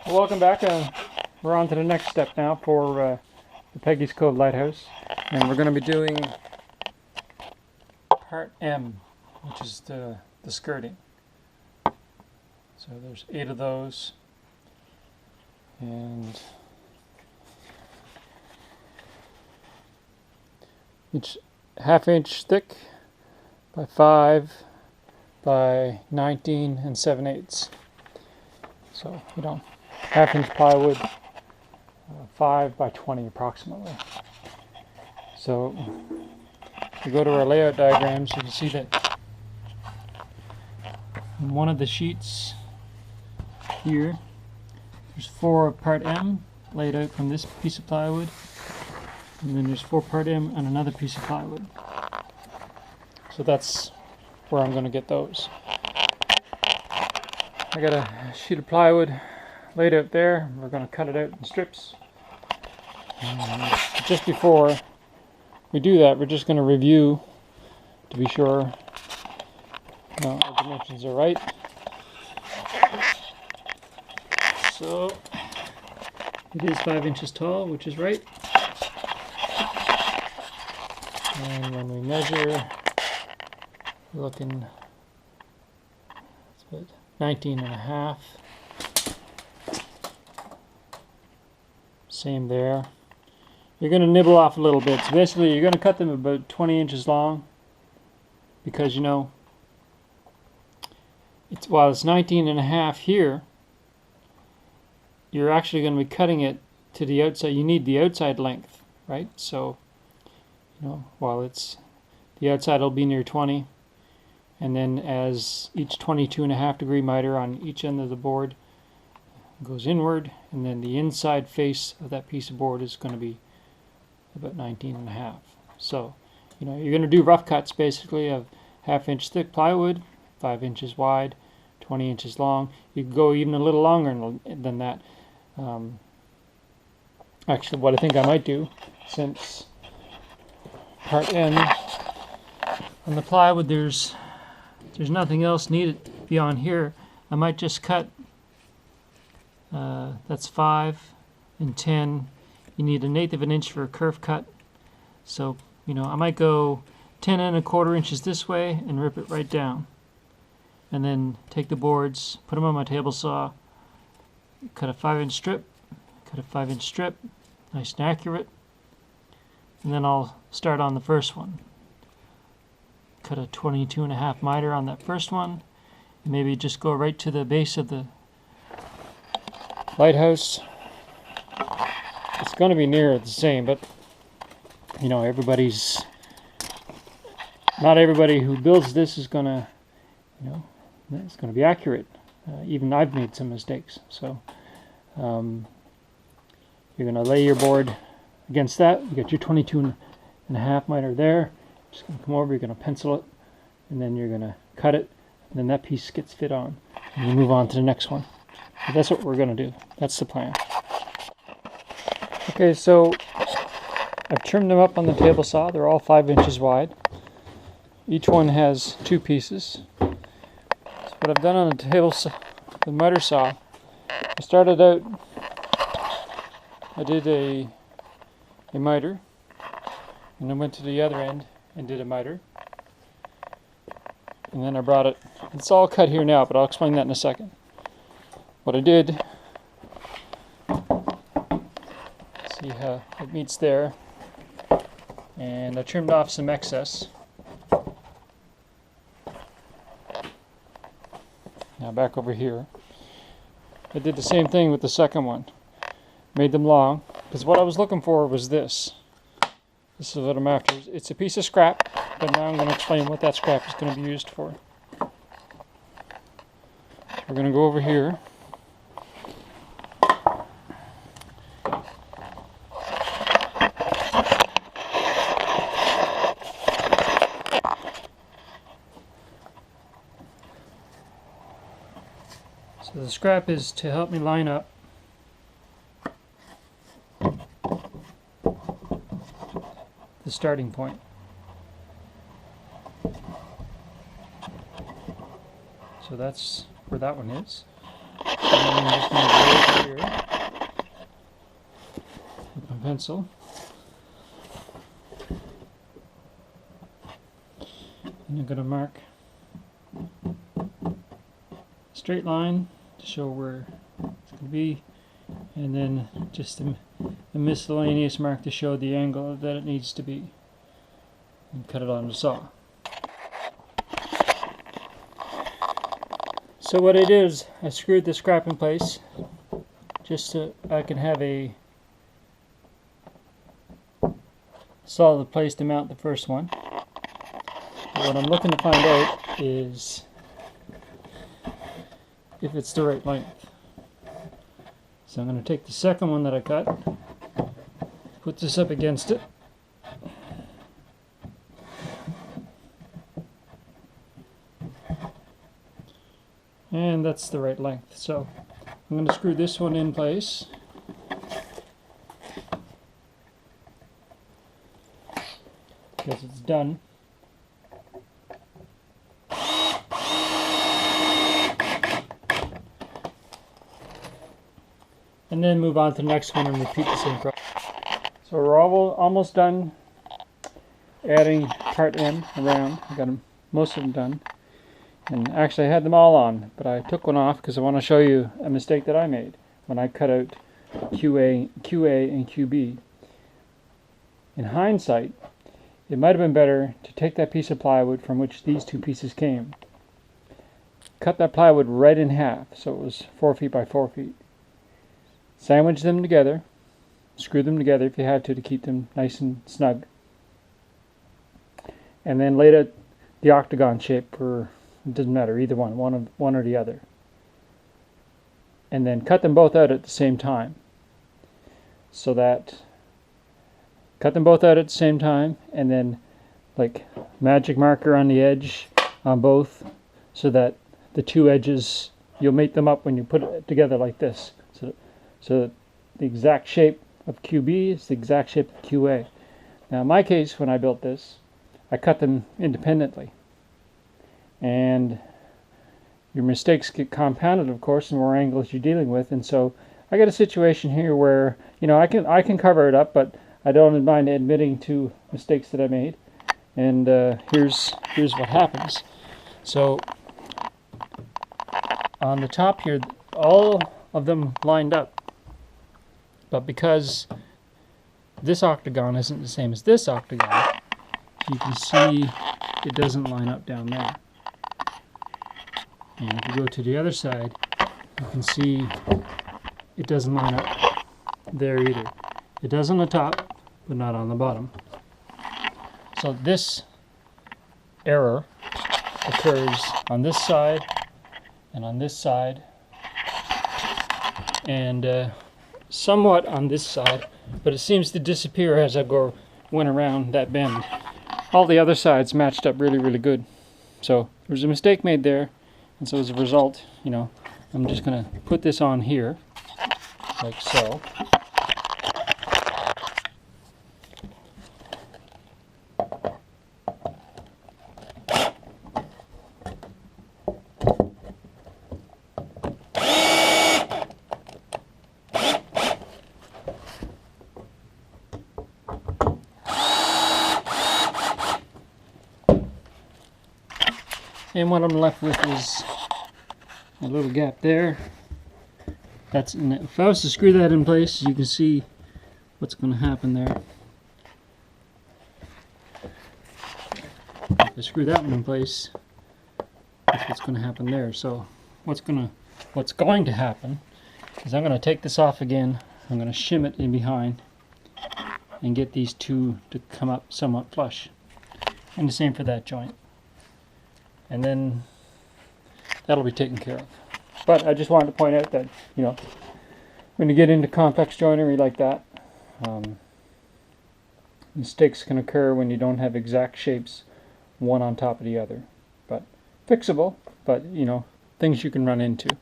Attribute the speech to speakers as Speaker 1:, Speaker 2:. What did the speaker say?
Speaker 1: Well, welcome back. We're on to the next step now for the Peggy's Cove Lighthouse, and we're going to be doing part M, which is the skirting. So there's 8 of those, and each 1/2 inch thick by 5 by 19 and 7/8. So, 1/2 inch plywood, 5 by 20 approximately. So, if we go to our layout diagrams, you can see that in one of the sheets here, there's 4 of part M laid out from this piece of plywood, and then there's 4 part M on another piece of plywood. So that's where I'm going to get those. I got a sheet of plywood laid out there. We're going to cut it out in strips. And just before we do that, we're just going to review to be sure our dimensions are right. So it is 5 inches tall, which is right. And when we measure, we're looking, it's about 19.5. Same there. You're going to nibble off a little bit. So basically you're going to cut them about 20 inches long, because while it's 19.5 here, you're actually going to be cutting it to the outside. You need the outside length, right? So while it's the outside will be near 20, and then as each 22.5 degree miter on each end of the board goes inward, and then the inside face of that piece of board is going to be about 19.5. So you're going to do rough cuts basically of 1/2 inch thick plywood, 5 inches wide, 20 inches long. You could go even a little longer than that. Actually, what I think I might do, since part N on the plywood there's nothing else needed beyond here, I might just cut, that's 5 and 10. You need 1/8 of an inch for a curve cut. So, I might go 10 1/4 inches this way and rip it right down. And then take the boards, put them on my table saw, cut a 5 inch strip, cut a 5 inch strip, nice and accurate. And then I'll start on the first one. Cut a 22.5 miter on that first one, and maybe just go right to the base of the lighthouse. It's going to be near the same, but not everybody who builds this is going to, it's going to be accurate. Even I've made some mistakes. So you're going to lay your board against that. You got your 22.5 miter there. Just going to come over, you're going to pencil it, and then you're going to cut it, and then that piece gets fit on, and you move on to the next one. So that's what we're going to do. That's the plan. Okay, so I've trimmed them up on the table saw. They're all 5 inches wide. Each one has 2 pieces. So what I've done on the table saw, the miter saw, I started out, I did a miter, and then went to the other end and did a miter, and then I brought it. It's all cut here now, but I'll explain that in a second. What I did, see how it meets there, and I trimmed off some excess. Now back over here, I did the same thing with the second one. Made them long, because what I was looking for was this. This is what I'm after. It's a piece of scrap, but now I'm going to explain what that scrap is going to be used for. We're going to go over here. So the scrap is to help me line up the starting point. So that's where that one is. And then I'm just going to go over here. pencil. And I'm going to mark a straight line to show where it's going to be, and then just a miscellaneous mark to show the angle that it needs to be, and cut it on the saw. So what I did is I screwed the scrap in place just so I can have a solid place to mount the first one. But what I'm looking to find out is if it's the right length. So I'm going to take the second one that I cut, put this up against it, and that's the right length. So I'm going to screw this one in place. Because it's done. And then move on to the next one and repeat the same process. So we're almost done adding part M around. I got most of them done. And actually I had them all on, but I took one off because I want to show you a mistake that I made when I cut out QA and QB. In hindsight, it might have been better to take that piece of plywood from which these two pieces came, cut that plywood right in half so it was 4 feet by 4 feet, sandwich them together, screw them together if you had to keep them nice and snug, and then laid out the octagon shape, or it doesn't matter, either one or the other, and then cut them both out at the same time. So that cut them both out at the same time, and then like magic marker on the edge on both, so that the two edges, you'll mate them up when you put it together like this, so that the exact shape of QB is the exact shape of QA. Now in my case, when I built this, I cut them independently, and your mistakes get compounded, of course, the more angles you're dealing with. And so I got a situation here where, you know, I can cover it up, but I don't mind admitting to mistakes that I made. And here's what happens. So on the top here, all of them lined up, but because this octagon isn't the same as this octagon, you can see it doesn't line up down there. And if you go to the other side, you can see it doesn't line up there either. It does on the top, but not on the bottom. So this error occurs on this side and on this side, and somewhat on this side, but it seems to disappear as I went around that bend. All the other sides matched up really, really good. So there was a mistake made there, and so as a result, you know, I'm just going to put this on here, like so. And what I'm left with is a little gap there. If I was to screw that in place, you can see what's going to happen there. If I screw that one in place, that's what's going to happen there. So what's going to happen is I'm going to take this off again. I'm going to shim it in behind and get these two to come up somewhat flush. And the same for that joint. And then that'll be taken care of. But I just wanted to point out that, you know, when you get into complex joinery like that, mistakes can occur when you don't have exact shapes one on top of the other. But fixable, but, you know, things you can run into.